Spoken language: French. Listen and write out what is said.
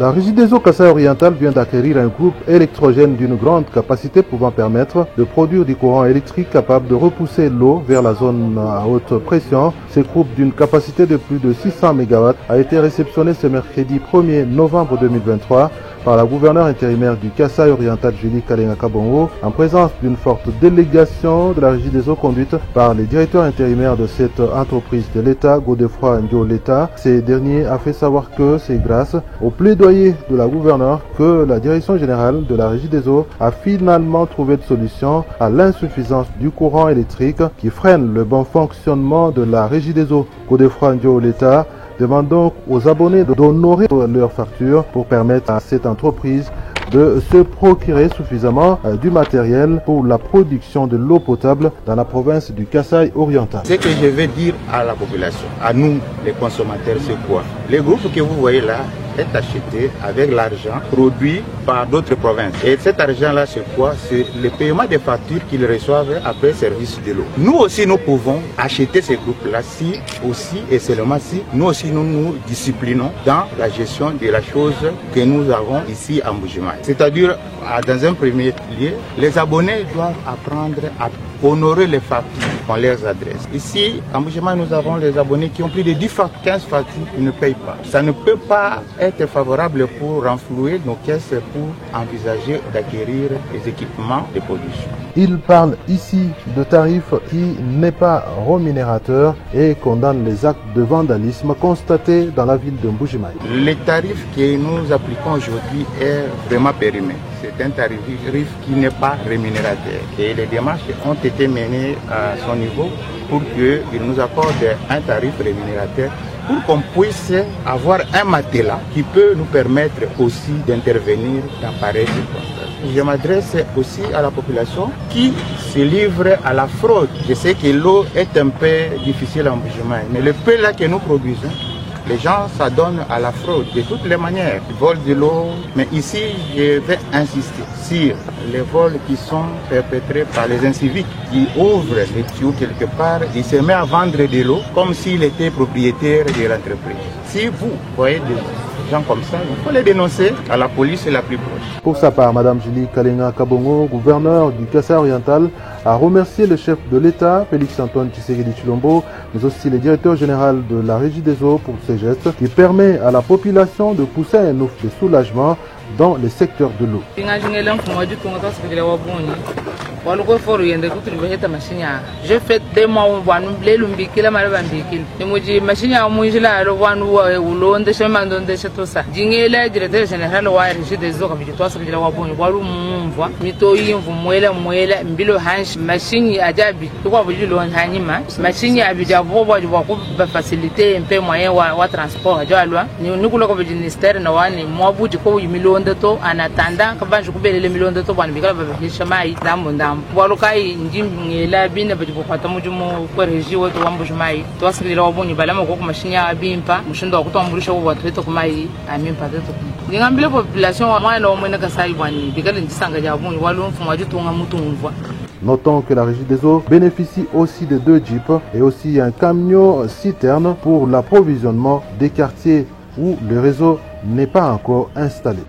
La Régie des eaux Kasaï orientale vient d'acquérir un groupe électrogène d'une grande capacité pouvant permettre de produire du courant électrique capable de repousser l'eau vers la zone à haute pression. Ce groupe d'une capacité de plus de 600 MW a été réceptionné ce mercredi 1er novembre 2023 par la gouverneure intérimaire du Kasaï oriental Julie Kalenga Kabongo en présence d'une forte délégation de la Régie des eaux conduite par les directeurs intérimaires de cette entreprise de l'État, Godefroy Ndio l'État. Ces derniers a fait savoir que c'est grâce au plaidoyer de la gouverneure que la direction générale de la Régie des eaux a finalement trouvé de solution à l'insuffisance du courant électrique qui freine le bon fonctionnement de la Régie des eaux. Godefroy Ndio l'État demande donc aux abonnés d'honorer leurs factures pour permettre à cette entreprise de se procurer suffisamment du matériel pour la production de l'eau potable dans la province du Kasaï oriental. Ce que je vais dire à la population, à nous les consommateurs, c'est quoi? Les groupes que vous voyez là est acheté avec l'argent produit par d'autres provinces. Et cet argent-là, c'est quoi? C'est le paiement des factures qu'ils reçoivent après service de l'eau. Nous aussi, nous pouvons acheter ces groupes-là si aussi et seulement si nous aussi nous nous disciplinons dans la gestion de la chose que nous avons ici à Mbuji-Mayi. C'est-à-dire, dans un premier lieu, les abonnés doivent apprendre à honorer les factures qu'on leur adresse. Ici, à Mbuji-Mayi, nous avons les abonnés qui ont plus de 10 factures, 15 factures qui ne payent pas. Ça ne peut pas être favorable pour renflouer nos caisses pour envisager d'acquérir des équipements de production. Il parle ici de tarifs qui n'est pas rémunérateur et condamne les actes de vandalisme constatés dans la ville de Mbuji-Mayi. Le tarif que nous appliquons aujourd'hui est vraiment périmé. C'est un tarif qui n'est pas rémunérateur. Et les démarches ont été menées à son niveau pour qu'il nous accorde un tarif rémunérateur pour qu'on puisse avoir un matelas qui peut nous permettre aussi d'intervenir dans pareilles circonstances. Je m'adresse aussi à la population qui se livre à la fraude. Je sais que l'eau est un peu difficile en Mbuji-Mayi, mais le peu là que nous produisons, les gens s'adonnent à la fraude de toutes les manières. Ils volent de l'eau. Mais ici, je vais insister sur les vols qui sont perpétrés par les inciviques qui ouvrent les tuyaux quelque part et se mettent à vendre de l'eau comme s'il était propriétaire de l'entreprise. Si vous voyez des gens comme ça, il faut les dénoncer à la police la plus proche. Pour sa part, Mme Julie Kalenga Kabongo, gouverneure du Kasaï oriental, a remercié le chef de l'État, Félix Antoine Tshisekedi Tshilombo, mais aussi le directeur général de la Régie des eaux pour ce geste qui permet à la population de pousser un ouf de soulagement dans le secteur de l'eau. Je fais des mois où on machine à mouiller la ou de chemin de chatosa. Dingela, directeur général, Régie des eaux, comme je dois se dire, Walou Mumva, Mitoyi, Muela, Muela, Bilo Hanch, machine à Jabi, tu vois, vous l'on hanima, machine à Bijavo, faciliter un peu moyen ou transport à Jalwa, nous collons avec le ministère, Nawani, moi, vous, du coup, millions de taux, en attendant que je coupe les millions de taux, on va le chemin, Damondam, Walukai, Jim, la bine, but you put a mujumo, where is you to Mbuji-Mayi, to ask the law, Balamo, machine à Bimpa, Mushundo, Tombusho, what Ritokumai, I mean, Pateto. The Ambula population, my law, Menakasai, one, because in Sangajabu, Walum from Wajutunga Mutumva. Notons que la Régie des eaux bénéficie aussi de 2 jeeps et aussi un camion citerne pour l'approvisionnement des quartiers où le réseau n'est pas encore installé.